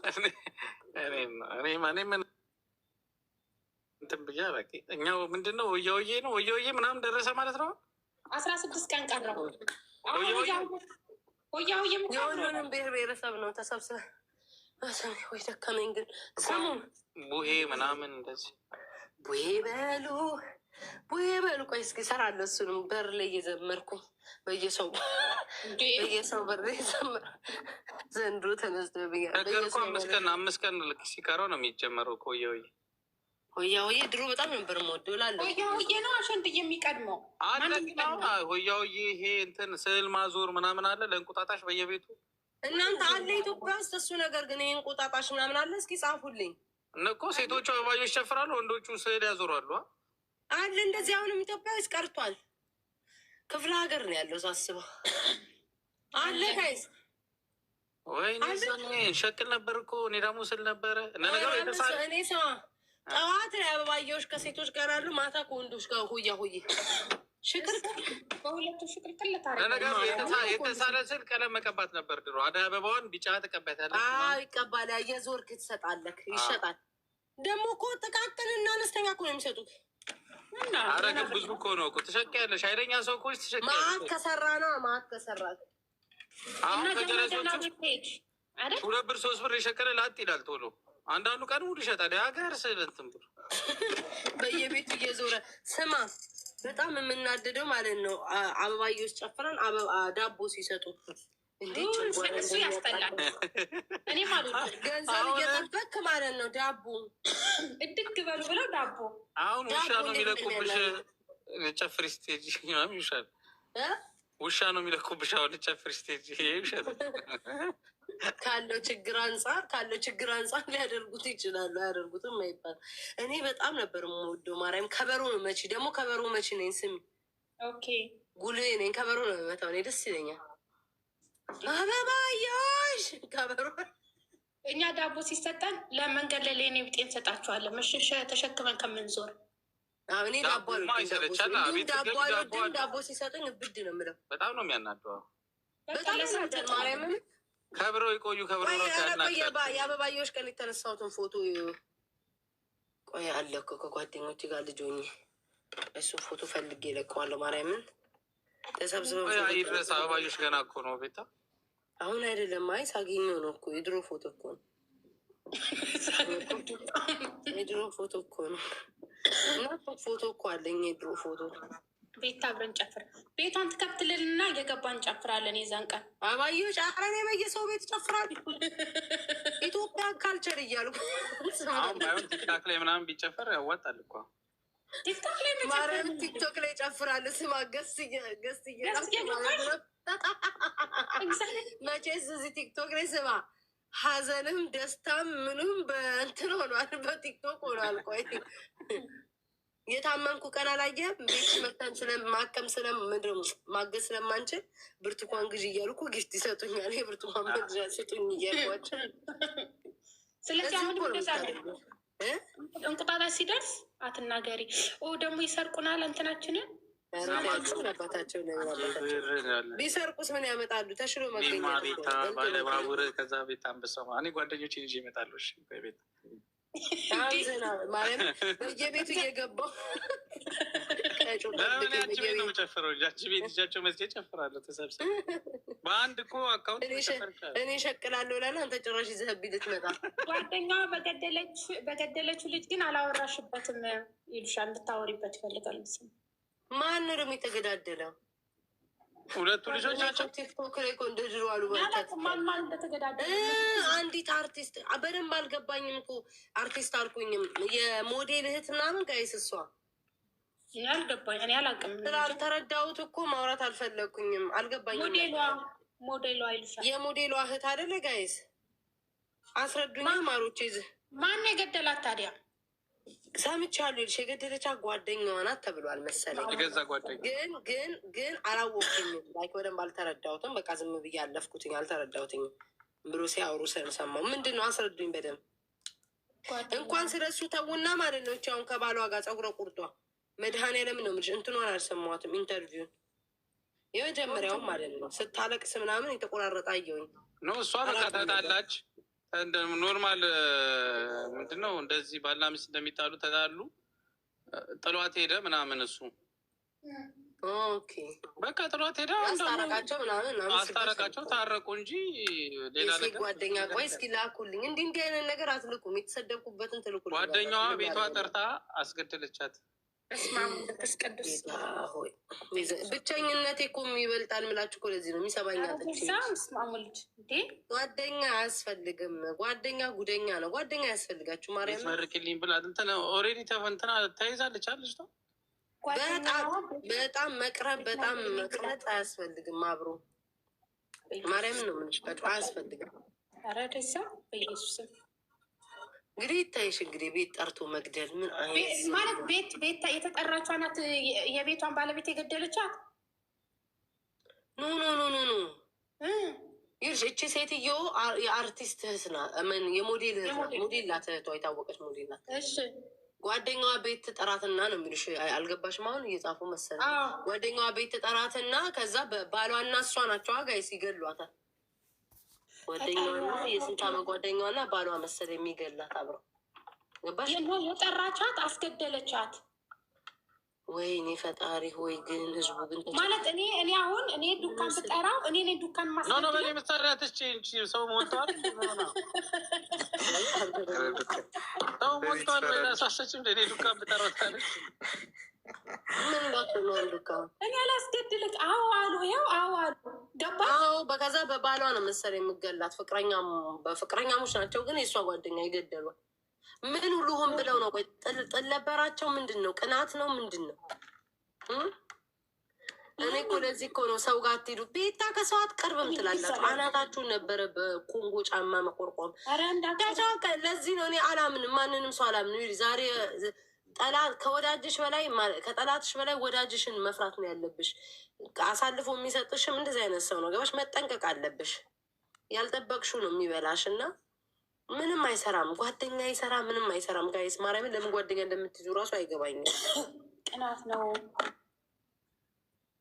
እኔ እንትን ብያ በቃ እኛው ምንድነው ወያውዬ ነው ወያውዬ ምናምን ደረሰ ማለት ነው። 16 ቀን ቀረው። የሁሉንም ብሔር ብሔረሰብ ነው ተሰብስበ ወይ ደከመኝ። ግን ስሙ ቡሄ ምናምን እንደዚህ ቡሄ በሉ ቡሄ በሉ። ቆይ እስኪ እሰራለሁ እሱንም በር ላይ እየዘመርኩኝ በየሰው በር ላይ ዘመር ዘንድሮ ተነስቶ ብያ 5 ቀን ልክ ሲቀረው ነው የሚጀመረው ከወያውዬ ሆያውዬ ድሮ በጣም ነበር የምወደው እላለሁ። ሆያውዬ ነው አሸንድ የሚቀድመው ሆያውዬ ይሄ እንትን ስዕል ማዞር ምናምን አለ ለእንቁጣጣሽ በየቤቱ እናንተ አለ ኢትዮጵያ ውስጥ እሱ ነገር ግን ይህ እንቁጣጣሽ ምናምን አለ። እስኪ ጻፉልኝ እኮ ሴቶቹ አበባዮች ይጨፍራሉ፣ ወንዶቹ ስዕል ያዞራሉ አለ እንደዚህ። አሁንም ኢትዮጵያ ውስጥ ቀርቷል። ክፍለ ሀገር ነው ያለው ሳስበው አለ ጋይስ ወይ ሸቅል ነበር እኮ እኔ ደግሞ ስል ነበረ እኔ ሰዋ ጠዋት ላይ አበባየዎች ከሴቶች ጋር አሉ፣ ማታ ከወንዶች ጋር ሆያ ሆዬ ሽቅርቅር በሁለቱ ሽቅርቅር ለነገሩ የተሳለ ስል ቀለም መቀባት ነበር ድሮ። አደይ አበባዋን ቢጫ ተቀባያለች። ይቀባል፣ የዞርክ ትሰጣለህ፣ ይሸጣል። ደግሞ እኮ ጥቃቅንና አነስተኛ እኮ ነው የሚሰጡት። ኧረ ግን ብዙ እኮ ነው እኮ ትሸቂያለሽ። ኃይለኛ ሰው እኮ ትሸቂያለሽ። ማት ከሰራ ነው ማት ከሰራ አሁን ከጀረሶቹ 2 ብር 3 ብር የሸቀለ ላጥ ይላል ቶሎ። አንዳንዱ ቀን ሙሉ ይሸጣል። የሀገር ስልንትን ብሎ በየቤቱ እየዞረ ስማ፣ በጣም የምናደደው ማለት ነው አበባዮች ጨፍረን ዳቦ ሲሰጡ እሱ ያስጠላል። እኔ ማለት ገንዘብ እየጠበክ ማለት ነው ዳቦ እድግ በሉ ብለው ዳቦ አሁን ውሻ ነው የሚለቁብሽ። ጨፍሪ ስቴጅ ምናምን ይሻል። ውሻ ነው የሚለቁብሽ። አሁን ጨፍሪ ስቴጅ ይሻል። ካለው ችግር አንጻር ሊያደርጉት ይችላሉ፣ አያደርጉትም አይባል። እኔ በጣም ነበር የምወደው ማርያም። ከበሮ ነው መቺ ደግሞ ከበሮ መቺ ነኝ። ስሚ ጉልቤ ነኝ። ከበሮ ነው የምመታው እኔ ደስ ይለኛል። አበባዮሽ ከበሮ እኛ ዳቦ ሲሰጠን ለመንገድ ላይ ለኔ ብጤ እንሰጣቸዋለን። መሸሸ ተሸክመን ከምንዞር እኔ ዳቦ ሲሰጡኝ እብድ ነው የምለው። በጣም ነው የሚያናደው። በጣም ማርያምን ከብሮ ይቆዩ ከብሮ የአበባዮሽ ቀን የተነሳሁትን ፎቶ ቆይ አለ እኮ ከጓደኞች ጋር ልጅ ሆኜ እሱን ፎቶ ፈልጌ እለቀዋለሁ። ማርያምን ተሰብስበው ድረስ አበባዮሽ ገና እኮ ነው ቤታ አሁን አይደለም። አይ ሳገኘው ነው እኮ የድሮ ፎቶ እኮ ነው። የድሮ ፎቶ እኮ ነው እና ፎቶ እኮ አለኝ የድሮ ፎቶ። ቤት አብረን ጨፍር ቤቷን ትከፍትልንና እየገባን እንጨፍራለን። የዛን ቀን አበባዮሽ አረኔ በየሰው ቤት ጨፍራል። ኢትዮጵያ ካልቸር እያሉ አሁን ባይሆን ቲክታክ ላይ ምናምን ቢጨፈር ያዋጣል እኮ። ቲክቶክ ላይ ማርያም ቲክቶክ ላይ ጨፍራል። ስማ ገስ መቼስ እዚህ ቲክቶክ ላይ ስማ ሀዘንም ደስታም ምንም በእንትን ሆኗል፣ በቲክቶክ ሆኗል። ቆይ የታመምኩ ቀን አላየህም? ቤት መተን ስለማከም ማገዝ ስለማንችል ብርቱካን ግዢ እያልኩ ጊፍት ይሰጡኛል። የብርቱካን መግዣ ስጡኝ እያልኳቸው። ስለዚህ አሁን እንቁጣጣሽ ሲደርስ አትናገሪ ደግሞ ይሰርቁናል እንትናችንን አባታቸው ቢሰርቁስ ምን ያመጣሉ? ተሽሎ መገኘት ባለባቡር ከዛ ቤት አንበሳው እኔ ጓደኞች ይዤ እመጣለሁ። ቤት ማርያም በየቤቱ እየገባሁ ጨፍረው ቤት እጃቸው መስጌ ጨፍራለሁ። ተሰብስበው በአንድ እኮ አካውንት እኔ ሸቅላለሁ ላለ አንተ ጭራሽ ይዘህብኝ ልትመጣ። ጓደኛዋ በገደለችው ልጅ ግን አላወራሽበትም ይሉሻል። እንድታወሪበት ይፈልጋል። ማን ነው ደግሞ የተገዳደለው? ሁለቱ ልጆች ናቸው። ቲክቶክ ላይ እኮ እንደ ድሮ አሉ። ማን እንደተገዳደለ አንዲት አርቲስት በደንብ አልገባኝም እኮ አርቲስት አልኩኝም። የሞዴል እህት ምናምን ጋይስ እሷ ያልገባኝ እኔ አላውቅም። ስላልተረዳሁት እኮ ማውራት አልፈለግኩኝም። አልገባኝም። ሞዴሏ ይሉሻል። የሞዴሏ እህት አይደለ ጋይስ? አስረዱኝ ማሮቼ። ማን የገደላት ታዲያ? ሰምቻለሁ ይልሽ የገደለቻት ጓደኛዋ ናት ተብሏል መሰለኝ። የገዛ ጓደኛ ግን አላወቅኝም። ላይክ በደንብ አልተረዳሁትም። በቃ ዝም ብዬ አለፍኩትኝ። አልተረዳሁትኝ ብሎ ሲያወሩ ስለሰማሁ ምንድን ነው አስረዱኝ በደንብ። እንኳን ስለሱ ተውና ማለት ነው። አሁን ከባሏ ጋር ፀጉረ ቁርጧ መድኃኒዓለም ነው የምልሽ። እንትኗን አልሰማሁትም። ኢንተርቪውን የመጀመሪያውን ማለት ነው ስታለቅስ ምናምን የተቆራረጠ አየሁኝ። ነው እሷ በቃ ተጣላች እንደ ኖርማል ምንድነው እንደዚህ ባልና ሚስት እንደሚጣሉ ተጣሉ፣ ጥሏት ሄደ ምናምን እሱ በቃ ጥሏት ሄደ። አስታረቃቸው ታረቁ እንጂ ሌላ ነገር ጓደኛ ቆይ እስኪ ላኩልኝ። እንዲህ አይነት ነገር አትልኩም። የተሰደብኩበትን ትልኩልኝ። ጓደኛዋ ቤቷ ጠርታ አስገደለቻት። ብቸኝነቴ እኮ ይበልጣል ምላችሁ እኮ ለዚህ ነው የሚሰባኝ። ጓደኛ አያስፈልግም። ጓደኛ ጉደኛ ነው። ጓደኛ አያስፈልጋችሁ። ማርያም መርቅልኝ ብላ እንትን ኦልሬዲ ተፈንትና ተይዛለች አለች ነው። በጣም መቅረብ በጣም መቅረጥ አያስፈልግም። አብሮ ማርያምን ነው የምልሽ። በጣም አያስፈልግም። እንግዲህ ይታይሽ እንግዲህ ቤት ጠርቶ መግደል ምን ማለት ቤት የተጠራቿ ናት። የቤቷን ባለቤት የገደለቻት ኖ ይርሽ እቺ ሴትዮ የአርቲስት ህስና ምን የሞዴል ናት። እህቷ የታወቀች ሞዴል ናት። ጓደኛዋ ቤት ትጠራትና ነው የሚልሽ። አልገባሽም? አሁን እየጻፉ መሰለኝ። ጓደኛዋ ቤት ትጠራትና ከዛ ባሏና እሷ ናቸው ጋይስ ይገሏታል። ጓደኛዋና የስንት ዓመት ጓደኛዋና ባሏ መሰለ የሚገላት አብረው። ገባሽ? የጠራቻት አስገደለቻት። ወይኔ ፈጣሪ ሆይ ግን ህዝቡ ግን ማለት እኔ አሁን ዱካን ብጠራው እኔ ዱካን ማስኖ በሌ መሳሪያትች ሰው ሞተዋል። ሰው ሞተዋል ወይ ሳሰችም እኔ ዱካን ብጠራው ታለች። ምን ነው ዱካ እኔ አላስገድልክ። አዎ አሉ ይኸው አዎ አሉ። ገባ? አዎ በከዛ በባሏ ነው መሰለ የምገላት። በፍቅረኛሞች ናቸው ግን የእሷ ጓደኛ ይገደሏል። ምን ሁሉ ሆን ብለው ነው? ቆይ ጥል ነበራቸው? ምንድን ነው? ቅናት ነው? ምንድን ነው? እኔ እኮ ለዚህ እኮ ነው ሰው ጋር አትሄዱ። ቤታ ከሰው አትቀርብም ትላላችሁ። አናታችሁን ነበረ በኮንጎ ጫማ መቆርቆም። ለዚህ ነው እኔ አላምንም፣ ማንንም ሰው አላምንም። ዛሬ ጠላት ከወዳጅሽ በላይ ከጠላትሽ በላይ ወዳጅሽን መፍራት ነው ያለብሽ። አሳልፎ የሚሰጥሽም እንደዚህ አይነት ሰው ነው። ገባሽ? መጠንቀቅ አለብሽ። ያልጠበቅሽው ነው የሚበላሽ እና ምንም አይሰራም። ጓደኛ አይሰራ ምንም አይሰራም። ጋይስ ማርያምን ለምን ጓደኛ እንደምትይዙ እራሱ አይገባኝም። ቅናት ነው።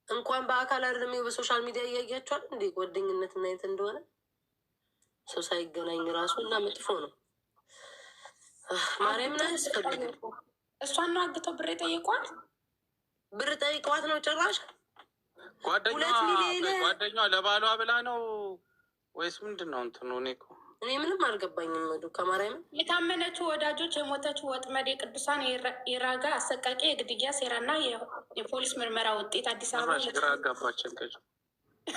እንኳን በአካል አይደለም በሶሻል ሚዲያ እያያቸዋል እንዴ ጓደኝነት እና የት እንደሆነ ሰው ሳይገናኝ ራሱ እና መጥፎ ነው። ማርያምን አያስፈልግም። እሷን ነው አግተው ብር የጠየቋት። ብር ጠይቀዋት ነው ጭራሽ። ጓደኛዋ ለባሏ ብላ ነው ወይስ ምንድን ነው እንትኑ? እኔ ምንም አልገባኝም። ዱካ ማርያምን የታመነችው ወዳጆች የሞተችው ወጥመድ የቅዱሳን የራጋ አሰቃቂ የግድያ ሴራና የፖሊስ ምርመራ ውጤት አዲስ አበባ ጋባችን ቀጩ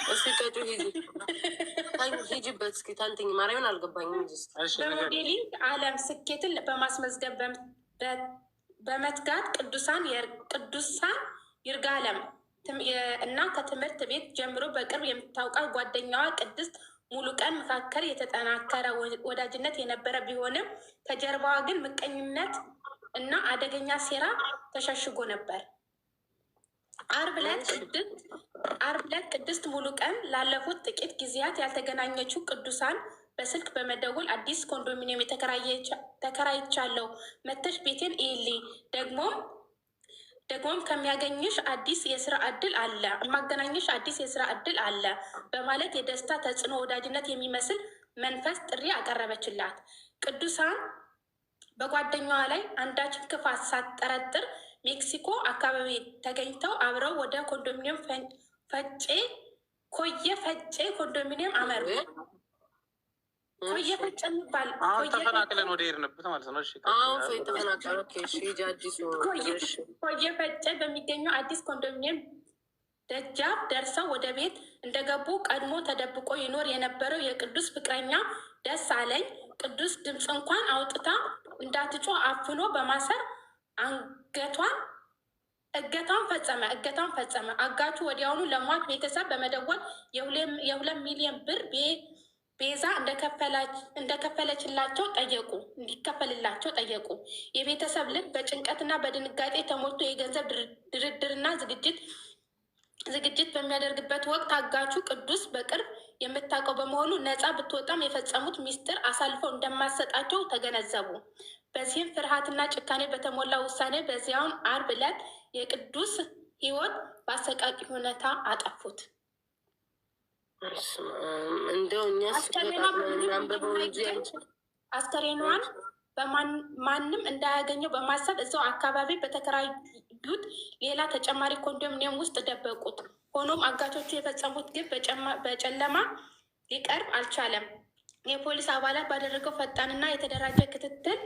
እስኪ ቀጩ ሂጂበት እስኪ ታንትኝ ማርያምን አልገባኝም። በሞዴሊንግ ዓለም ስኬትን በማስመዝገብ በመትጋት ቅዱሳን ይርጋለም እና ከትምህርት ቤት ጀምሮ በቅርብ የምታውቃት ጓደኛዋ ቅድስት ሙሉ ቀን መካከል የተጠናከረ ወዳጅነት የነበረ ቢሆንም ከጀርባዋ ግን ምቀኝነት እና አደገኛ ሴራ ተሸሽጎ ነበር። ዓርብ ዕለት ቅድስት ሙሉ ቀን ላለፉት ጥቂት ጊዜያት ያልተገናኘችው ቅዱሳን በስልክ በመደወል አዲስ ኮንዶሚኒየም ተከራይቻለሁ፣ መተሽ ቤቴን ኢሊ ደግሞም ከሚያገኝሽ አዲስ የስራ እድል አለ የማገናኝሽ አዲስ የስራ እድል አለ በማለት የደስታ ተጽዕኖ ወዳጅነት የሚመስል መንፈስ ጥሪ አቀረበችላት። ቅዱሳን በጓደኛዋ ላይ አንዳችን ክፋት ሳትጠረጥር ሜክሲኮ አካባቢ ተገኝተው አብረው ወደ ኮንዶሚኒየም ኮየ ፈጬ ኮንዶሚኒየም አመሩ። ኮየ ፈጬ የሚባል አሁን ተፈናቅለን ወደ ሄድንበት ማለት ነው። አሁን ተፈናቀለ። ኮየ ፈጬ በሚገኘው አዲስ ኮንዶሚኒየም ደጃፍ ደርሰው ወደ ቤት እንደገቡ ቀድሞ ተደብቆ ይኖር የነበረው የቅዱስ ፍቅረኛ ደስ አለኝ ቅዱስ ድምፅ እንኳን አውጥታ እንዳትጮህ አፍኖ በማሰር እገታውን ፈጸመ። አጋቹ ወዲያውኑ ለሟች ቤተሰብ በመደወል የ2 ሚሊዮን ብር ቤዛ እንዲከፈልላቸው ጠየቁ። የቤተሰብ ልብ በጭንቀትና በድንጋጤ ተሞልቶ የገንዘብ ድርድርና ዝግጅት በሚያደርግበት ወቅት አጋቹ ቅዱስ በቅርብ የምታውቀው በመሆኑ ነፃ ብትወጣም የፈጸሙት ሚስጥር አሳልፈው እንደማሰጣቸው ተገነዘቡ። በዚህም ፍርሃትና ጭካኔ በተሞላ ውሳኔ በዚያውን ዓርብ ዕለት የቅዱስ ሕይወት በአሰቃቂ ሁኔታ አጠፉት። እንደው እኛስ አስከሬኗን ማንም እንዳያገኘው በማሰብ እዛው አካባቢ በተከራዩት ሌላ ተጨማሪ ኮንዶሚኒየም ውስጥ ደበቁት። ሆኖም አጋቾቹ የፈጸሙት ግብ በጨለማ ሊቀርብ አልቻለም። የፖሊስ አባላት ባደረገው ፈጣንና የተደራጀ ክትትል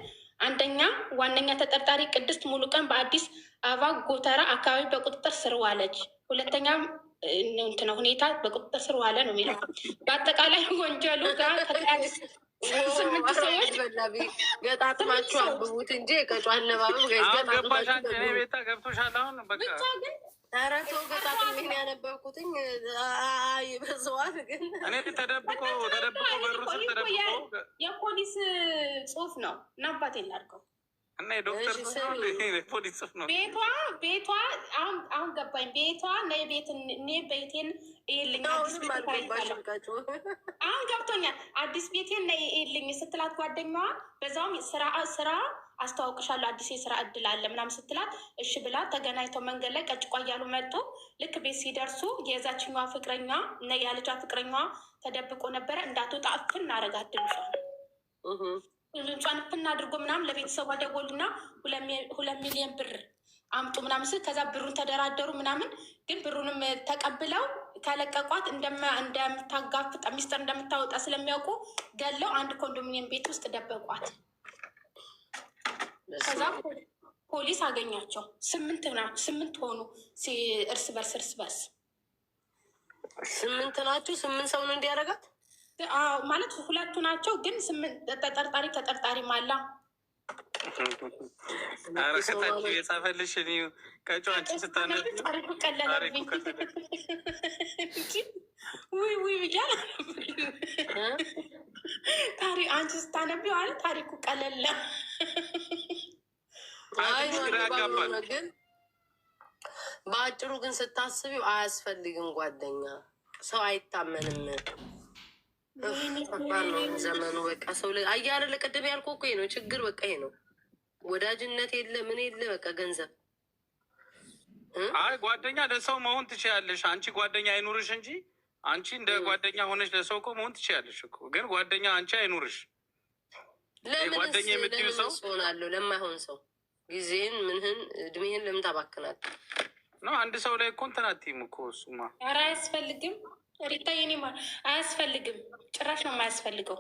ዋነኛ ተጠርጣሪ ቅድስት ሙሉቀን በአዲስ አበባ ጎተራ አካባቢ በቁጥጥር ስር ዋለች። ሁለተኛ ሁኔታ በቁጥጥር ስር ዋለ ነው የሚለው። በአጠቃላይ ወንጀሉ ጋር ከተያያዘ 8 ሰዎች ገጣጥማችሁ አንብቡት እንጂ ቀጫ አነባበብ ቤታ ገብቶሻል። አሁን በቃ ኧረ ተው ገጣጥም ይሄን ያነበብኩትኝ በዘዋል ግን እኔ ተደብቆ በሩ ስር ተደብቆ የፖሊስ ጽሁፍ ነው እና አባቴ ላድርገው እና የዶክተር ፖሊስ ጽሁፍ ነው። ቤቷ አሁን ገባኝ። ቤቷ ቤቴን ይልኝ አሁን ገብቶኛል። አዲስ ቤቴን ይልኝ ስትላት ጓደኛዋ በዛውም ስራ አስተዋውቅሻለሁ አዲስ የስራ እድል አለ ምናምን ስትላት እሺ ብላ ተገናኝተው መንገድ ላይ ቀጭቋ እያሉ መጡ። ልክ ቤት ሲደርሱ የዛችኛዋ ፍቅረኛ እና ያልጇ ፍቅረኛዋ ተደብቆ ነበረ። እንዳትወጣ እፍን እናደርጋት ድምጿን እፍን አድርጎ ምናምን ለቤተሰቧ ደወሉና 2 ሚሊዮን ብር አምጡ ምናምን ስል ከዛ ብሩን ተደራደሩ ምናምን። ግን ብሩንም ተቀብለው ከለቀቋት እንደምታጋፍጥ ሚስጥር እንደምታወጣ ስለሚያውቁ ገለው አንድ ኮንዶሚኒየም ቤት ውስጥ ደበቋት። ከዛ ፖሊስ አገኛቸው። 8 ሆኑ። እርስ በርስ 8 ናቸው። 8 ሰው ነው እንዲያደርጋት ማለት 2 ናቸው። ግን 8 ተጠርጣሪ ማላ አረከታችሁ የጻፈልሽ ቀጮ አንቺ ስታነብ ታሪኩ ቀለለብኝ። ውይ ብያል አንቺ ስታነቢው አለ ታሪኩ ቀለለ። ግን በአጭሩ ግን ስታስቢው አያስፈልግም ጓደኛ። ሰው አይታመንም። ዘመኑ በቃ ሰው አያረ ለቀደም ያልኩህ እኮ ነው ችግር። በቃ ይሄ ነው ወዳጅነት የለ ምን የለ በቃ ገንዘብ። አይ ጓደኛ ለሰው መሆን ትችያለሽ። አንቺ ጓደኛ አይኑርሽ እንጂ አንቺ እንደ ጓደኛ ሆነች ለሰው እኮ መሆን ትችያለሽ እኮ። ግን ጓደኛ አንቺ አይኑርሽ። ጓደኛ የምትይው ሰው ሆናለሁ ለማይሆን ሰው ጊዜህን ምንህን እድሜህን ለምን ታባክናል? ነው አንድ ሰው ላይ እኮ እንትን አትይም እኮ። እሱማ ኧረ አያስፈልግም ሪታ፣ የኔ አያስፈልግም። ጭራሽ ነው የማያስፈልገው።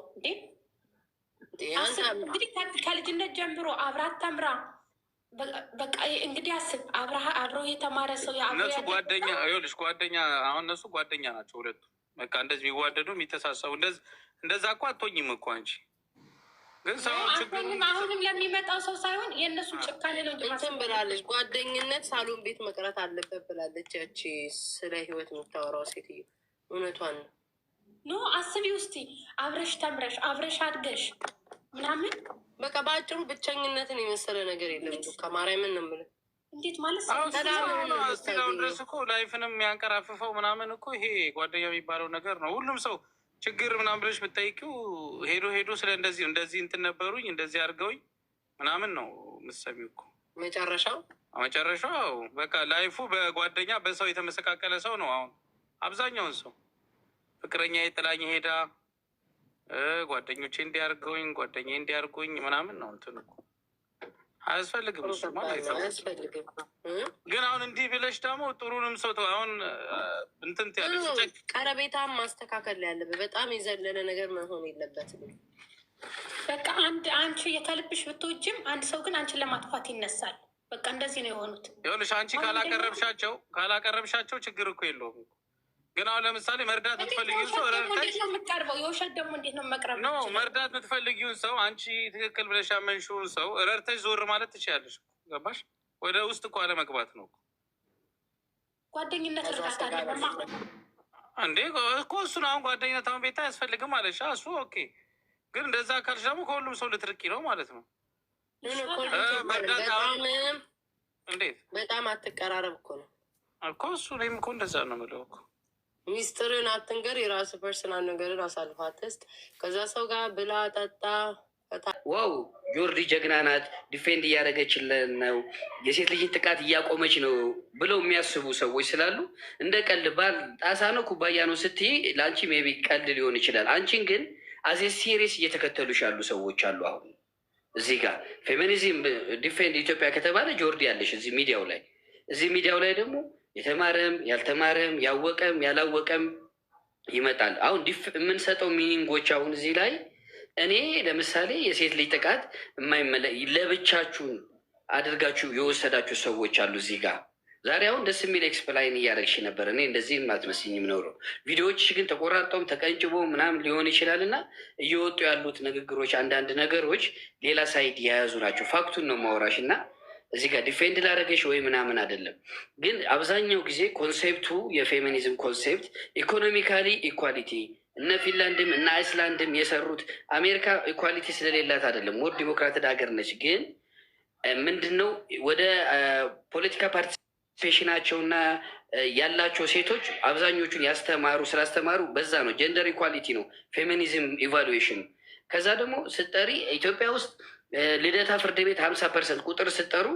እንግዲህ ከልጅነት ጀምሮ አብራት ተምራ በቃ እንግዲህ አስብ፣ አብረው የተማረ ሰው እነሱ ጓደኛ ይኸውልሽ፣ ጓደኛ አሁን እነሱ ጓደኛ ናቸው ሁለቱ። በቃ እንደዚህ የሚዋደዱ የሚተሳሰቡ እንደዛ እኮ አትሆኝም እኮ አንቺ። ግን ሰው አሁንም ለሚመጣው ሰው ሳይሆን የእነሱ ጭካኔ ነው እንትን ብላለች። ጓደኝነት ሳሎን ቤት መቅረት አለበት ብላለች። ያቺ ስለ ህይወት የምታወራው ሴትዮ እውነቷን ነው። ኖ አስቢ ውስቲ አብረሽ ተምረሽ አብረሽ አድገሽ ምናምን በቃ በአጭሩ ብቸኝነትን የመሰለ ነገር የለም። ከማርያምን ነው የምልህ። እንዴት ማለት እስካሁን ድረስ እኮ ላይፍንም የሚያንቀራፍፈው ምናምን እኮ ይሄ ጓደኛ የሚባለው ነገር ነው። ሁሉም ሰው ችግር ምናምን ብለሽ ብታይቂው ሄዶ ስለ እንደዚህ እንትን ነበሩኝ እንደዚህ አድርገውኝ ምናምን ነው የምትሰሚው እኮ። መጨረሻው በቃ ላይፉ በጓደኛ በሰው የተመሰቃቀለ ሰው ነው። አሁን አብዛኛውን ሰው ፍቅረኛ የጥላኝ ሄዳ ጓደኞቼ እንዲያርገውኝ ጓደኛ እንዲያርጉኝ ምናምን ነው እንትን እኮ። አያስፈልግም እሱ አያስፈልግም። ግን አሁን እንዲህ ብለሽ ደግሞ ጥሩንም ሰው አሁን እንትን ያለች ቀረቤታም ማስተካከል ያለብህ በጣም የዘለለ ነገር መሆን የለበትም። በቃ አንቺ የከልብሽ ብትወጂም አንድ ሰው ግን አንቺን ለማጥፋት ይነሳል። በቃ እንደዚህ ነው የሆኑት። ይኸውልሽ አንቺ ካላቀረብሻቸው ችግር እኮ የለውም። ግን አሁን ለምሳሌ መርዳት የምትፈልጊውን ሰው የምትቀርበው የውሸት ደግሞ እንዴት ነው መቅረብ ነው? መርዳት የምትፈልጊውን ሰው አንቺ ትክክል ብለሽ ያመንሽውን ሰው ረድተሽ ዞር ማለት ትችያለሽ። ገባሽ? ወደ ውስጥ እኮ አለመግባት ነው ጓደኝነት። እርዳታ አለማ እንዴ እኮ እሱን አሁን ጓደኝነት አሁን ቤታ አያስፈልግም አለሽ እሱ ኦኬ። ግን እንደዛ ካልሽ ደግሞ ከሁሉም ሰው ልትርቂ ነው ማለት ነው። እንዴት በጣም አትቀራረብ እኮ ነው እኮ እሱ። እኔም እኮ እንደዛ ነው የምለው እኮ። ሚስጥርን አትንገር፣ የራሱ ፐርሰናል ነገርን አሳልፋ አትስጥ። ከዛ ሰው ጋር ብላ ጠጣ ዋው ጆርዲ ጀግና ናት፣ ዲፌንድ እያደረገችልን ነው፣ የሴት ልጅን ጥቃት እያቆመች ነው ብለው የሚያስቡ ሰዎች ስላሉ እንደ ቀልድ ባል ጣሳ ነው ኩባያ ነው ስትይ ለአንቺ ሜይ ቢ ቀልድ ሊሆን ይችላል። አንቺን ግን አዜ ሲሪየስ እየተከተሉሽ ያሉ ሰዎች አሉ። አሁን እዚህ ጋር ፌሚኒዝም ዲፌንድ ኢትዮጵያ ከተባለ ጆርዲ ያለሽ እዚህ ሚዲያው ላይ ደግሞ የተማረም ያልተማረም ያወቀም ያላወቀም ይመጣል። አሁን የምንሰጠው ሚኒንጎች አሁን እዚህ ላይ እኔ ለምሳሌ የሴት ልጅ ጥቃት ለብቻችሁን አድርጋችሁ የወሰዳችሁ ሰዎች አሉ እዚህ ጋር። ዛሬ አሁን ደስ የሚል ኤክስፕላይን እያደረግሽ ነበር። እኔ እንደዚህ አትመስኝም ኖሮ ቪዲዮዎች ግን ተቆራርጠውም ተቀንጭቦ ምናምን ሊሆን ይችላል እና እየወጡ ያሉት ንግግሮች አንዳንድ ነገሮች ሌላ ሳይድ የያዙ ናቸው። ፋክቱን ነው ማውራሽ እና እዚህ ጋር ዲፌንድ ላደረገሽ ወይ ምናምን አይደለም። ግን አብዛኛው ጊዜ ኮንሴፕቱ የፌሚኒዝም ኮንሴፕት ኢኮኖሚካሊ ኢኳሊቲ እነ ፊንላንድም እነ አይስላንድም የሰሩት አሜሪካ ኢኳሊቲ ስለሌላት አይደለም፣ ሞር ዲሞክራትድ ሀገር ነች። ግን ምንድን ነው ወደ ፖለቲካ ፓርቲሲፔሽናቸውና ያላቸው ሴቶች አብዛኞቹን ስላስተማሩ በዛ ነው። ጀንደር ኢኳሊቲ ነው ፌሚኒዝም ኢቫሉዌሽን። ከዛ ደግሞ ስጠሪ ኢትዮጵያ ውስጥ ልደታ ፍርድ ቤት 50% ቁጥር ስጠሩ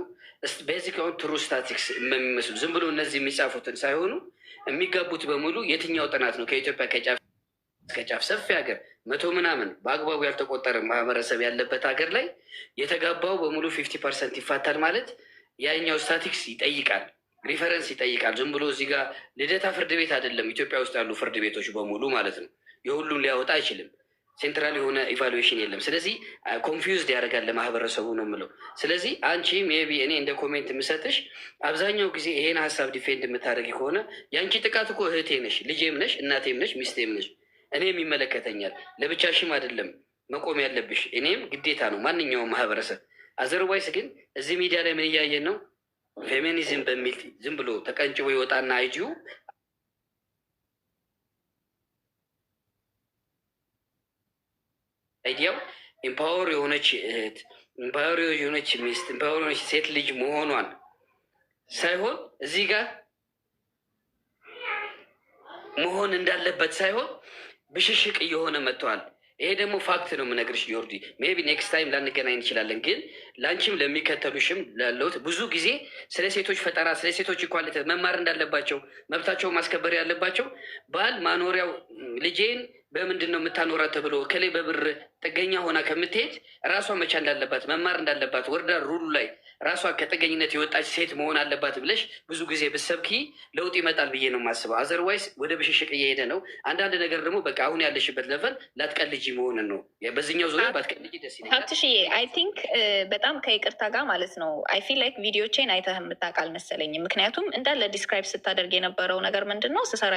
ቤዚክ ትሩ ስታቲክስ የሚመስሉ ዝም ብሎ እነዚህ የሚጻፉትን ሳይሆኑ የሚጋቡት በሙሉ የትኛው ጥናት ነው ከኢትዮጵያ ከጫፍ ሰፊ ሀገር 100 ምናምን በአግባቡ ያልተቆጠረ ማህበረሰብ ያለበት ሀገር ላይ የተጋባው በሙሉ 50% ይፋታል ማለት ያኛው ስታቲክስ ይጠይቃል፣ ሪፈረንስ ይጠይቃል። ዝም ብሎ እዚህ ጋር ልደታ ፍርድ ቤት አይደለም ኢትዮጵያ ውስጥ ያሉ ፍርድ ቤቶች በሙሉ ማለት ነው። የሁሉን ሊያወጣ አይችልም። ሴንትራል የሆነ ኢቫሉዌሽን የለም። ስለዚህ ኮንፊውዝድ ያደርጋል ለማህበረሰቡ ነው የምለው። ስለዚህ አንቺ ሜይ ቢ እኔ እንደ ኮሜንት የምሰጥሽ አብዛኛው ጊዜ ይሄን ሀሳብ ዲፌንድ የምታደርጊ ከሆነ የአንቺ ጥቃት እኮ እህቴ ነሽ፣ ልጄም ነሽ፣ እናቴም ነሽ፣ ሚስቴም ነሽ፣ እኔም ይመለከተኛል። ለብቻሽም አይደለም መቆም ያለብሽ፣ እኔም ግዴታ ነው ማንኛውም ማህበረሰብ። አዘርዋይስ ግን እዚህ ሚዲያ ላይ ምን እያየን ነው? ፌሚኒዝም በሚል ዝም ብሎ ተቀንጭቦ ይወጣና አይጂው አይዲያው ኢምፓወር የሆነች እህት፣ ኢምፓወር የሆነች ሚስት፣ ኢምፓወር የሆነች ሴት ልጅ መሆኗን ሳይሆን እዚህ ጋር መሆን እንዳለበት ሳይሆን ብሽሽቅ እየሆነ መጥተዋል። ይሄ ደግሞ ፋክት ነው የምነግርሽ ጆርዲ። ሜይ ቢ ኔክስት ታይም ላንገናኝ እንችላለን። ግን ለአንቺም ለሚከተሉሽም ላለሁት ብዙ ጊዜ ስለ ሴቶች ፈጠራ፣ ስለ ሴቶች ኢኳሊቲ መማር እንዳለባቸው፣ መብታቸው ማስከበር ያለባቸው ባል ማኖሪያው ልጄን በምንድን ነው የምታኖራት ተብሎ ከላይ በብር ጥገኛ ሆና ከምትሄድ ራሷ መቻ እንዳለባት መማር እንዳለባት ወርዳ ሩሉ ላይ ራሷ ከጥገኝነት የወጣች ሴት መሆን አለባት ብለሽ ብዙ ጊዜ ብሰብኪ ለውጥ ይመጣል ብዬ ነው የማስበው። አዘርዋይስ ወደ ብሽሽቅ እየሄደ ነው። አንዳንድ ነገር ደግሞ በቃ አሁን ያለሽበት ለቨል ላትቀልጂ መሆንን ነው። በዚህኛው ዙሪያ ባትቀልጂ ደስ ይለኛል። ሀብትሽዬ አይ ቲንክ በጣም ከይቅርታ ጋር ማለት ነው አይ ፊል ላይክ ቪዲዮቼን አይተህ የምታውቅ አልመሰለኝም። ምክንያቱም እንዳለ ዲስክራይብ ስታደርግ የነበረው ነገር ምንድን ነው ስሰራ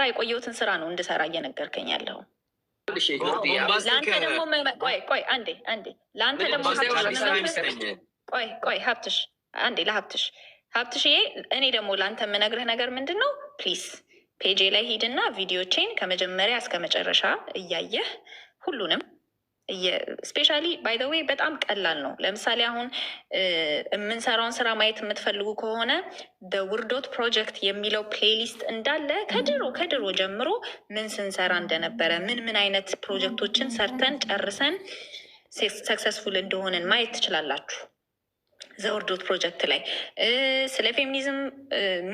የቆየሁትን ስራ ነው እንድሰራ እየነገርከኝ ያለው። ለአንተ ደግሞ ቆይ አንዴ ለአንተ ደግሞ ቆይ ሀብትሽ አንዴ ሀብትሽዬ እኔ ደግሞ ለአንተ የምነግርህ ነገር ምንድን ነው ፕሊስ ፔጄ ላይ ሂድና ቪዲዮቼን ከመጀመሪያ እስከ መጨረሻ እያየህ ሁሉንም ስፔሻሊ ባይ ዘ ዌይ በጣም ቀላል ነው። ለምሳሌ አሁን የምንሰራውን ስራ ማየት የምትፈልጉ ከሆነ ውርዶት ፕሮጀክት የሚለው ፕሌሊስት እንዳለ ከድሮ ጀምሮ ምን ስንሰራ እንደነበረ ምን አይነት ፕሮጀክቶችን ሰርተን ጨርሰን ሰክሰስፉል እንደሆንን ማየት ትችላላችሁ። ዘውርዶት ፕሮጀክት ላይ ስለ ፌሚኒዝም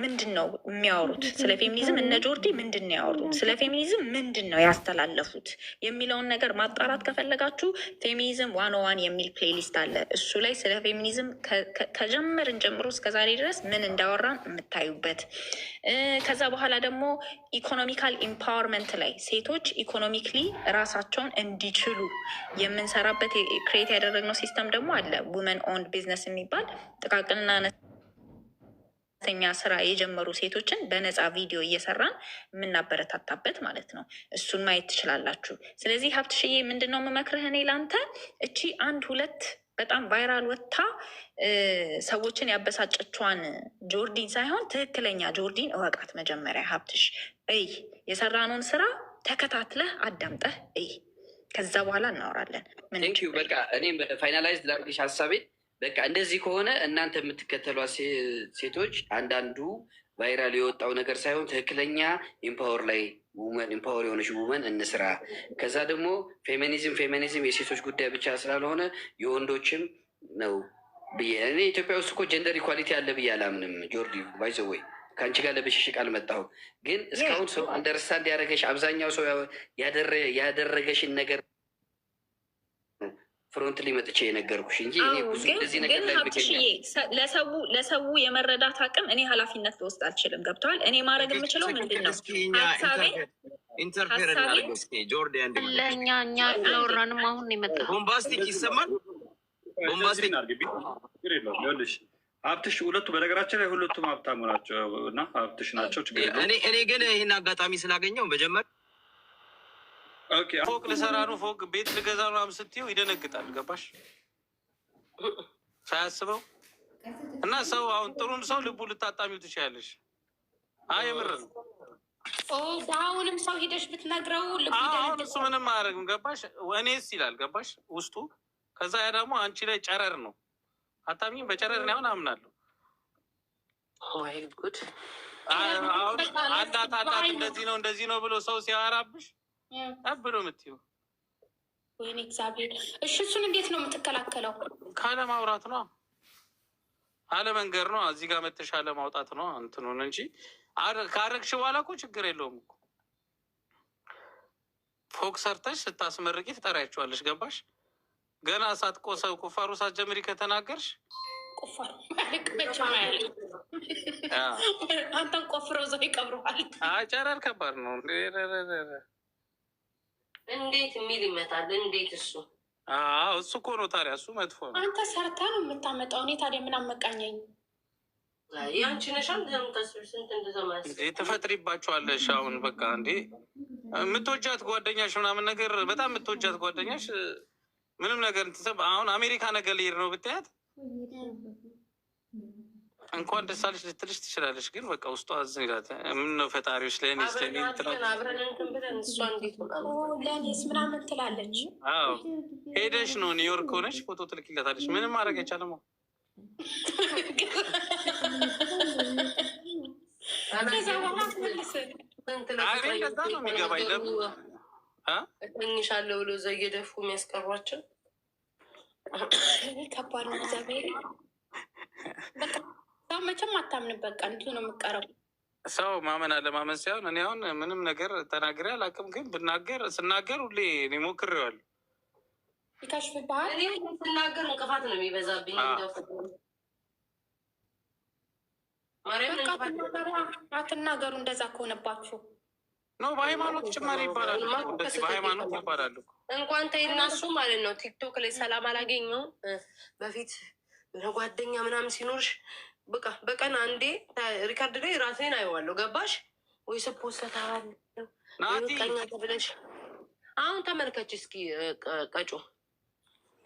ምንድን ነው የሚያወሩት? ስለ ፌሚኒዝም እነ ጆርዲ ምንድን ነው ያወሩት? ስለ ፌሚኒዝም ምንድን ነው ያስተላለፉት የሚለውን ነገር ማጣራት ከፈለጋችሁ ፌሚኒዝም 101 የሚል ፕሌሊስት አለ። እሱ ላይ ስለ ፌሚኒዝም ከጀመርን ጀምሮ እስከዛሬ ድረስ ምን እንዳወራን የምታዩበት። ከዛ በኋላ ደግሞ ኢኮኖሚካል ኢምፓወርመንት ላይ ሴቶች ኢኮኖሚክሊ ራሳቸውን እንዲችሉ የምንሰራበት ክሬት ያደረግነው ሲስተም ደግሞ አለ። ውመን ኦንድ ቢዝነስ የሚባል ጥቃቅንና አነስተኛ ስራ የጀመሩ ሴቶችን በነፃ ቪዲዮ እየሰራን የምናበረታታበት ማለት ነው። እሱን ማየት ትችላላችሁ። ስለዚህ ሀብትሽዬ ምንድን ነው የምመክርህ እኔ ለአንተ እቺ 1-2 በጣም ቫይራል ወጥታ ሰዎችን ያበሳጨቿን ጆርዲን ሳይሆን ትክክለኛ ጆርዲን እወቃት መጀመሪያ። ሀብትሽ የሰራነውን ስራ ተከታትለህ አዳምጠህ ከዛ በኋላ እናወራለን። ቴንኪው። በቃ እኔም ፋይናላይዝ ላድርግሽ ሀሳቤ። በቃ እንደዚህ ከሆነ እናንተ የምትከተሏት ሴቶች አንዳንዱ ቫይራል የወጣው ነገር ሳይሆን ትክክለኛ ኢምፓወር ላይ ውመን ኢምፓወር የሆነች ውመን እንስራ። ከዛ ደግሞ ፌሚኒዝም የሴቶች ጉዳይ ብቻ ስላልሆነ የወንዶችም ነው ብዬ እኔ ኢትዮጵያ ውስጥ እኮ ጀንደር ኢኳሊቲ አለ ብዬ አላምንም። ጆርዲ ባይዘወይ ከአንቺ ጋር ለብሽሽቅ አልመጣሁም፣ ግን እስካሁን ሰው አንደርስታንድ ያደረገሽ አብዛኛው ሰው ያደረገሽን ነገር ፍሮንት ሊመጥቼ የነገርኩሽ እንጂ እኔ ብዙ እዚህ ነገር ላይ ለሰው የመረዳት አቅም እኔ ኃላፊነት ልወስድ አልችልም። ገብተዋል። እኔ ማድረግ የምችለው ምንድን ነው? ኢንተርፌር እናድርግ እስኪ ጆርዲ። አንድ ለእኛ ለወራንም አሁን የመጣ ቦምባስቲክ ይሰማል። ቦምባስቲክ ይኸውልሽ ሀብትሽ ሁለቱ በነገራችን ላይ ሁለቱም ሀብታሙ ናቸው እና ሀብትሽ ናቸው። ችግር የለውም። እኔ ግን ይህን አጋጣሚ ስላገኘው መጀመር ፎቅ ልሰራ ነው ፎቅ ቤት ልገዛ ነው ስትይው ይደነግጣል። ገባሽ? ሳያስበው እና ሰው አሁን ጥሩን ሰው ልቡ ልታጣሚው ትችያለሽ። የምር ነው። አሁንም ሰው ሄደሽ ብትነግረው አሁን እሱ ምንም አያደርግም። ገባሽ? እኔስ ይላል። ገባሽ? ውስጡ ከዛ ያ ደግሞ አንቺ ላይ ጨረር ነው። አታሚኝ በጨረር ነው። አሁን አምናለሁ። ወይ ጉድ! አሁን አዳት እንደዚህ ነው ብሎ ሰው ሲያወራብሽ ብሎ የምትይው ወይኔ እግዚአብሔር። እሺ እሱን እንዴት ነው የምትከላከለው? ካለ ማውራት ነው፣ አለ መንገር ነው። እዚህ ጋር መተሽ አለ ማውጣት ነው እንትኑን እንጂ ካረግሽ በኋላ እኮ ችግር የለውም እኮ። ፎቅ ሰርተሽ ስታስመርቂ ትጠሪያቸዋለሽ። ገባሽ? ገና ሳትቆሰው ቁፋሩ ሳትጀምሪ ከተናገርሽ ቁፋሩ አንተን ቆፍረው ዘው ይቀብረዋል። ጨረር ከባድ ነው። እንዴት የሚል ይመጣል? እንዴት እሱ እሱ እኮ ነው ታዲያ። እሱ መጥፎ ነው። አንተ ሰርታ ነው የምታመጣው። እኔ ታዲያ ምን አመቃኘኝ? ያንቺ ነሻል ስንት እንደዘማስ ትፈጥሪባቸዋለሽ። አሁን በቃ እንዴ የምትወጃት ጓደኛሽ ምናምን ነገር በጣም የምትወጃት ጓደኛሽ ምንም ነገር እንትሰብ አሁን አሜሪካ ነገር ልሄድ ነው ብታያት እንኳን ደስ አለሽ ልትልሽ ትችላለች። ግን በቃ ውስጡ አዝን ይላት። ምነው ፈጣሪዎች ለእኔ ለእኔስ ምናምን ትላለች። ሄደሽ ነው ኒውዮርክ ሆነች ፎቶ ትልክለታለች። ምንም ማድረግ አይቻልም። ከዛ ነው የሚገባኝ። እኝሻለሁ ብሎ እዛ እየደፉ የሚያስቀሯቸው ከባድ ነው። እግዚአብሔር ሰው መቼም አታምንም። በቃ እንዲሁ ነው የምቀረው። ሰው ማመን አለማመን ሳይሆን እኔ አሁን ምንም ነገር ተናግሬ አላውቅም። ግን ስናገር ሁሌ እኔ ሞክሬዋለሁ። ይከሽፍብሃል። እኔ ስናገር እንቅፋት ነው የሚበዛብኝ። አትናገሩ እንደዛ ከሆነባችሁ ነው። በሃይማኖት ጭማሪ ይባላል። እንደዚህ በሃይማኖት ይባላሉ። እንኳን ተይና እሱ ማለት ነው ቲክቶክ ላይ ሰላም አላገኘው በፊት ለጓደኛ ምናምን ሲኖርሽ በቃ በቀን አንዴ ሪካርድ ላይ ራሴን አየዋለሁ። ገባሽ ወይ? ስፖስተታዋለሁ ቀኛ ተብለሽ አሁን ተመልከች እስኪ ቀጮ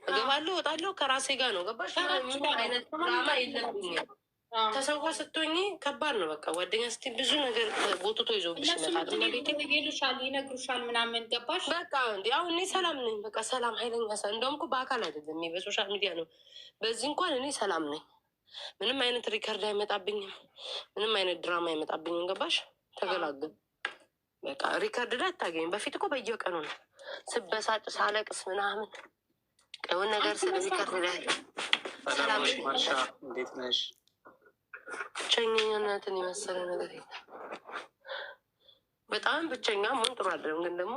እገባለሁ እወጣለሁ ከራሴ ጋር ነው። ገባሽ? ምን አይነት ድራማ የለብኝም። ከሰው ጋር ስትሆኚ ከባድ ነው። በቃ ጓደኛ ስትይ ብዙ ነገር ጎትቶ ይዞብሽ ይሉሻል፣ ይነግሩሻል ምናምን። ገባሽ? በቃ እንዲ አሁን እኔ ሰላም ነኝ። በቃ ሰላም ኃይለኛ እንደውም እኮ በአካል አይደለም በሶሻል ሚዲያ ነው። በዚህ እንኳን እኔ ሰላም ነኝ። ምንም አይነት ሪከርድ አይመጣብኝም። ምንም አይነት ድራማ አይመጣብኝም። ገባሽ? ተገላግል። በቃ ሪከርድ ላይ አታገኝም። በፊት እኮ በየቀኑ ነው ስበሳጭ ሳለቅስ ምናምን ቀውን ነገር ስለ ሪከርድ ላይ ሰላም ማርሻ እንዴት ነሽ? ብቸኛነትን የመሰለ ነገር የለም። በጣም ብቸኛ መሆን ጥሩ አይደለም። ግን ደግሞ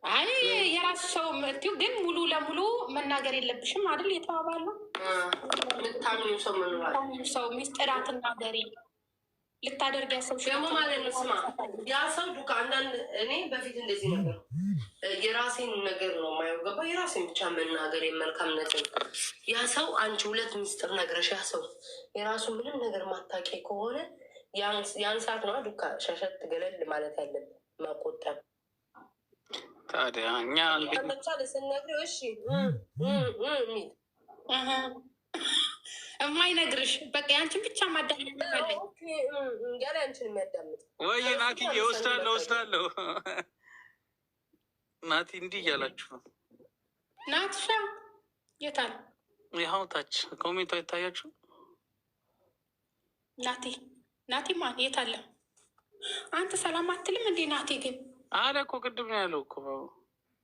አይ የራሱ ሰው ምትው ግን ሙሉ ለሙሉ መናገር የለብሽም አይደል? የተባባለው ምታምኙ ሰው መኖራል። ሰው ሚስጥር አትናገሪ ልታደርግ ያሰብሽ ደግሞ ማለት ነው። ስማ ያ ሰው ዱካ አንዳንድ እኔ በፊት እንደዚህ ነበር። የራሴን ነገር ነው የማየው። ገባ? የራሴን ብቻ መናገር የመልካምነትን ያ ሰው አንቺ ሁለት ሚስጥር ነግረሽ ያ ሰው የራሱ ምንም ነገር ማታቂ ከሆነ ያን ሰዓት ነው ዱካ ሸሸት ገለል ማለት ያለብን መቆጠብ። ታዲያ እኛ መቻለ ስነግረው እሺ ሚል የማይነግርሽ በቃ ያንቺን ብቻ ማዳመጥ ፈለግ ያለ አንቺን የሚያዳምጥ ወይ ናቲ ወስዳለሁ ናቲ እንዲህ እያላችሁ ነው። ናትሻ የታል? ይኸው ታች ኮሜንቷ ይታያችሁ። ናቲ ናቲማን የት አለ? አንተ ሰላም አትልም እንዴ? ናቲ ግን አለ እኮ ቅድም ነው ያለው እኮ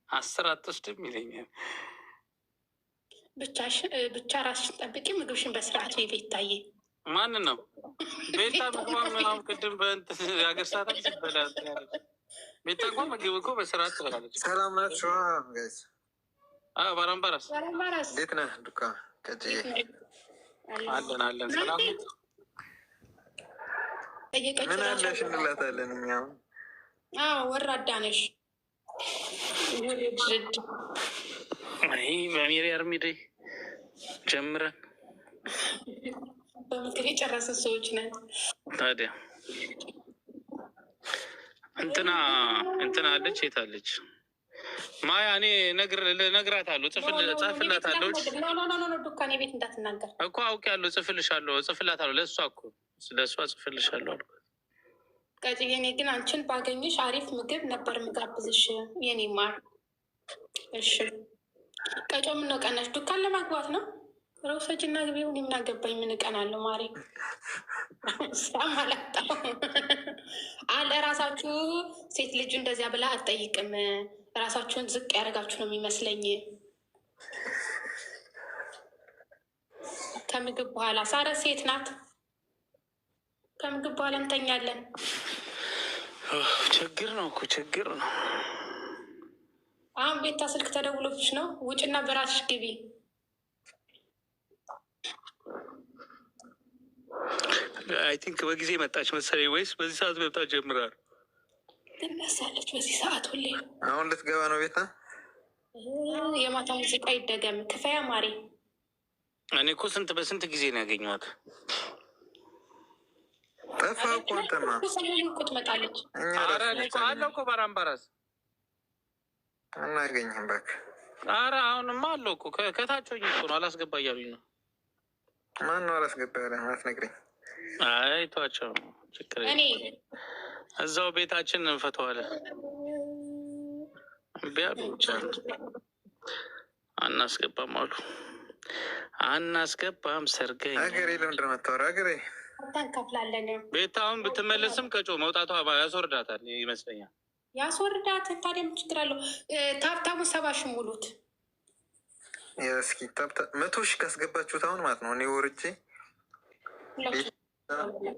10 አትወስድም ይለኛል። ብቻ ራስሽን ጠብቂ፣ ምግብሽን በስርዓት ቤት ታየ። ማንን ነው ቤታ ምግባ ምናምን ቅድም በእንትን የሀገር ሰዓት ሲበላ ቤታ እኮ ምግብ እኮ በስርዓት ትበላለች። ሰላም ናችሁ? ባራምባራስ እንዴት ነህ? ዱካ ከጭ አለን ሰላም ምን አለሽ እንላታለን እኛም። ወራዳ ነሽ። በሜሪ አርሚዴ ጀምረን በምክር የጨረስን ሰዎች ነን። ታዲያ እንትና አለች የታለች ማያ? እኔ እነግራታለሁ፣ ጽፍላታለሁ። ዱካኔ ቤት እንዳትናገር እኮ አውቄያለሁ፣ ጽፍላታለሁ። ለእሷ እኮ ለእሷ ጽፍልሻለሁ አልኩት። ቀጭ የኔ ግን አንቺን ባገኝሽ አሪፍ ምግብ ነበር ምጋብዝሽ የኔ ማር። እሺ ቀጮ ምነው ቀናሽ? ዱካን ለማግባት ነው? ረውሰጅና ግቢውን የምናገባኝ ምን እቀናለሁ ማሬ። ሳማላጣው አለ ራሳችሁ ሴት ልጁ እንደዚያ ብላ አትጠይቅም። ራሳችሁን ዝቅ ያደርጋችሁ ነው የሚመስለኝ። ከምግብ በኋላ ሳረ ሴት ናት። ከምግብ በኋላ እንተኛለን። ችግር ነው እኮ ችግር ነው። አሁን ቤታ ስልክ ተደውሎብሽ ነው? ውጭና በራስሽ ግቢ። አይ ቲንክ በጊዜ መጣች መሰለኝ፣ ወይስ በዚህ ሰዓት መምጣት ጀምራል? ትነሳለች በዚህ ሰዓት ሁሌ። አሁን ልትገባ ነው ቤታ? የማታ ሙዚቃ ይደገም። ክፈያ ማሬ። እኔ እኮ በስንት ጊዜ ነው ያገኘኋት? ጠፋ እኮ አንተማ። ሰሞኑን እኮ ትመጣለች። አለው እኮ ባራምባራስ አናገኝም እባክህ። ኧረ አሁንማ አለው እኮ ከታች ሆኜ እኮ ነው። አላስገባ እያሉኝ ነው። ማን ነው አላስገባ ያለ? አትነግረኝ። አይ ተዋቸው፣ ችግር እዛው ቤታችን እንፈተዋለን። ቢያሉ ብቻ አናስገባም አሉ። አናስገባም ሰርገኝ ሀገሬ ለምንድን ነው የማታወራው? ሀገሬ እንከፍላለን። ቤት አሁን ብትመለስም ቀጮ መውጣቷ ያስወርዳታል ይመስለኛል። ያስወርዳት። ታዲያ ምን ችግር አለው? ታብታቡ 70 ሺህ ሙሉት። እስኪ 100 ሺህ ካስገባችሁት አሁን ማለት ነው እኔ ወርጄ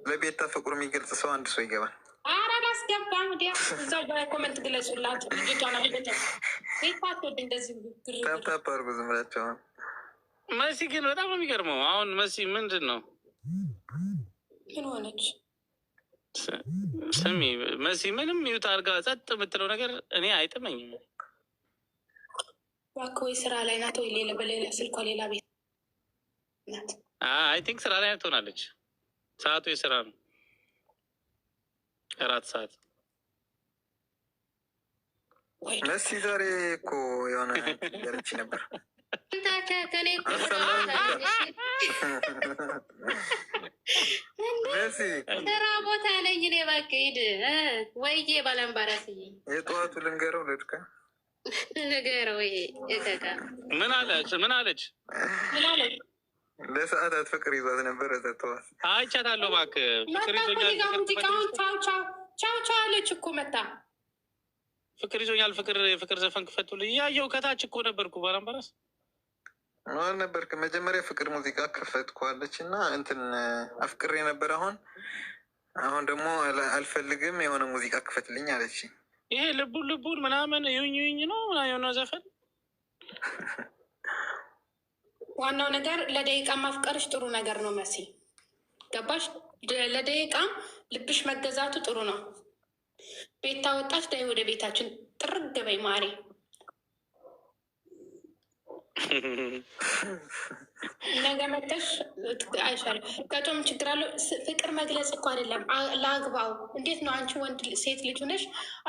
ለቤታ ፍቅሩ የሚገልጽ ሰው አንድ ሰው ይገባል። ኧረ አላስገባም። ዲያ እዛው በኮመንት ግለጹላት። ልጅቷና ቤታ ትወድ እንደዚህ ታፕታፕ አድርጉ ዝም ብላችሁ። አሁን መሲ ግን በጣም ነው የሚገርመው። አሁን መሲ ምንድን ነው ምን ሆነች? ስሚ መሲ ምንም ይውት አድርጋ ጸጥ የምትለው ነገር እኔ አይጥመኝም። እባክህ ወይ ስራ ላይ ናት ወይ ሌላ በሌላ ስልኳ ሌላ ቤት ናት። አይ ቲንክ ስራ ላይ ትሆናለች። ሰዓቱ የስራ ነው፣ 4 ሰዓት። መሲ ዛሬ እኮ የሆነ ያለች ነበር። ስራ ቦታ ነኝ እኔ። እባክህ ሂድ ወይዬ ባላምባራስዬ። የጠዋቱ ልንገረው ልድካ ንገረው። እከካ ምን አለች? ለሰዓታት ፍቅር ይዟት ነበር። ዘተዋት አይቻታለሁ። እባክህ ፍቅር ይዞኛል፣ ሙዚቃውን ቻው ቻው አለች እኮ መታ። ፍቅር ይዞኛል፣ የፍቅር ዘፈን ክፈቱልኝ እያየሁ ከታች እኮ ነበርኩ። ባላምባራስ ነበርክ መጀመሪያ ፍቅር ሙዚቃ ከፈትኳለች እና እንትን አፍቅሬ ነበር። አሁን ደግሞ አልፈልግም የሆነ ሙዚቃ ክፈትልኝ አለች። ይሄ ልቡን ምናምን ይሁኝ ነው የሆነ ዘፈን። ዋናው ነገር ለደቂቃ ማፍቀርሽ ጥሩ ነገር ነው መሲ፣ ገባሽ? ለደቂቃ ልብሽ መገዛቱ ጥሩ ነው። ቤታ ወጣች፣ ዳይ ወደ ቤታችን ጥርግ በይ ማሬ። ነገ መተሽ አይሻልም? ቀጮም ችግር አለው። ፍቅር መግለጽ እኮ አይደለም፣ ለአግባው። እንዴት ነው አንቺ ወንድ ሴት ልጅ ሆነሽ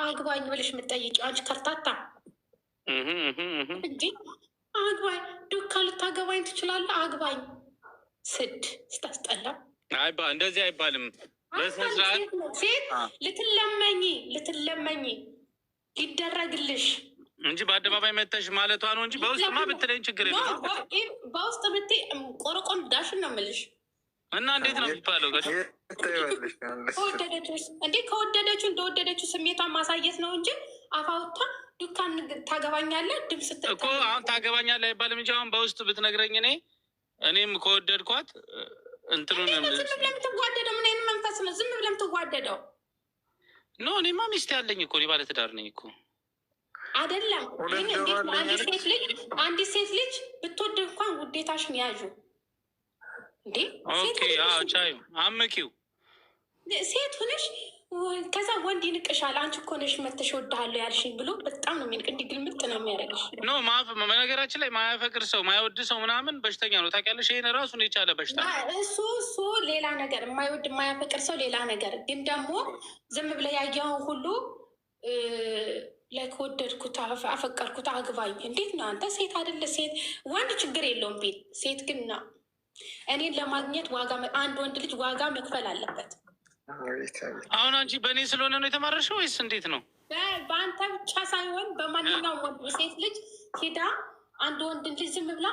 አግባኝ ብለሽ የምትጠይቂው? አንቺ ከርታታ እንጂ አግባኝ ዱካ ልታገባኝ ትችላለህ። አግባኝ ስታስጠላ እንደዚህ አይባልም። ሴት ልትለመኝ ሊደረግልሽ እንጂ በአደባባይ መተሽ ማለቷ ነው እንጂ በውስጥማ ብትለኝ ችግር የለም። በውስጥ ብቴ ቆረቆን ዳሽን ነው የምልሽ። እና እንዴት ነው የሚባለው? ከወደደችው እንደወደደችው ስሜቷን ማሳየት ነው እንጂ አፋውታ ዱካን ታገባኛለህ ድምፅ እኮ አሁን ታገባኛለህ አይባልም እንጂ አሁን በውስጥ ብትነግረኝ እኔም ከወደድኳት እንትኑን ዝም ብለህ የምትዋደደው ምን አይነት መንፈስ ነው? ዝም ብለህ የምትዋደደው ኖ እኔማ ሚስት ያለኝ እኮ እኔ ባለትዳር ነኝ እኮ አይደለም። ግን እንዴት ነው አንዲት ሴት ልጅ ብትወድ እንኳን ውዴታሽን ያዡ እንዴ? ቻዩ አመኪው ሴት ሆነሽ ከዛ ወንድ ይንቅሻል። አንቺ እኮ ነሽ መተሽ እወድሃለሁ ያልሽኝ ብሎ በጣም ነው የሚንቅ። እንዲህ ግልምጥ ነው የሚያደርግሽ። ኖ በነገራችን ላይ ማያፈቅር ሰው ማይወድ ሰው ምናምን በሽተኛ ነው ታውቂያለሽ። ይሄን ራሱን የቻለ በሽታ እሱ ሌላ ነገር፣ የማይወድ የማያፈቅር ሰው ሌላ ነገር። ግን ደግሞ ዝም ብለህ ያየኸውን ሁሉ ከወደድኩት አፈቀርኩት አግባኝ። እንዴት ነው አንተ ሴት አይደለ? ሴት ወንድ ችግር የለውም ቢል፣ ሴት ግን ነው እኔን ለማግኘት አንድ ወንድ ልጅ ዋጋ መክፈል አለበት። አሁን አንቺ በእኔ ስለሆነ ነው የተማረሽው ወይስ እንዴት ነው? በአንተ ብቻ ሳይሆን በማንኛውም ወንድ ሴት ልጅ ሄዳ አንድ ወንድ ልጅ ዝም ብላ